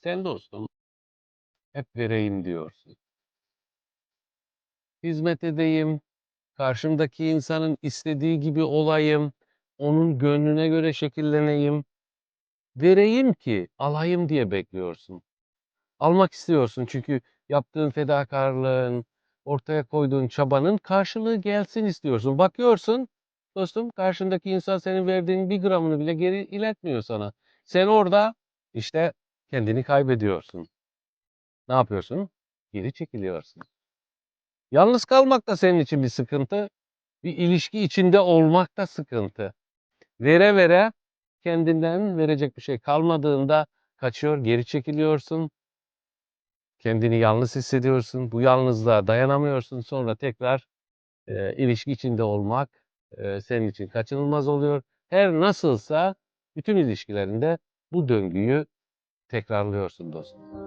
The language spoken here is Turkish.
Sen dostum hep vereyim diyorsun. Hizmet edeyim, karşımdaki insanın istediği gibi olayım, onun gönlüne göre şekilleneyim. Vereyim ki alayım diye bekliyorsun. Almak istiyorsun çünkü yaptığın fedakarlığın, ortaya koyduğun çabanın karşılığı gelsin istiyorsun. Bakıyorsun dostum karşındaki insan senin verdiğin bir gramını bile geri iletmiyor sana. Sen orada işte kendini kaybediyorsun. Ne yapıyorsun? Geri çekiliyorsun. Yalnız kalmak da senin için bir sıkıntı. Bir ilişki içinde olmak da sıkıntı. Vere vere kendinden verecek bir şey kalmadığında kaçıyor, geri çekiliyorsun. Kendini yalnız hissediyorsun. Bu yalnızlığa dayanamıyorsun. Sonra tekrar ilişki içinde olmak senin için kaçınılmaz oluyor. Her nasılsa bütün ilişkilerinde bu döngüyü tekrarlıyorsun dostum.